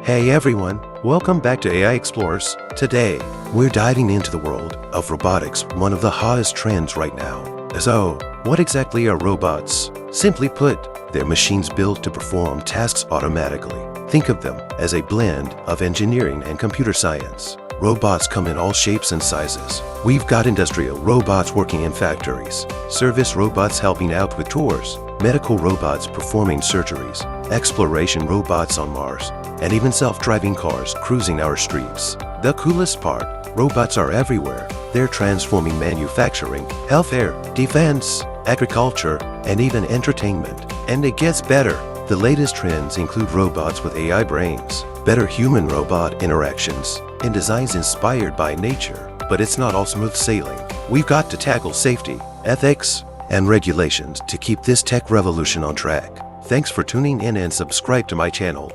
Hey everyone, welcome back to AI Explorers. Today, we're diving into the world of robotics, one of the hottest trends right now. So, what exactly are robots? Simply put, they're machines built to perform tasks automatically. Think of them as a blend of engineering and computer science. Robots come in all shapes and sizes. We've got industrial robots working in factories, service robots helping out with chores, medical robots performing surgeries, exploration robots on Mars, and even self-driving cars cruising our streets. The coolest part, robots are everywhere. They're transforming manufacturing, healthcare, defense, agriculture, and even entertainment. And it gets better. The latest trends include robots with AI brains, better human-robot interactions, and designs inspired by nature. But it's not all smooth sailing. We've got to tackle safety, ethics, and regulations to keep this tech revolution on track. Thanks for tuning in and subscribe to my channel.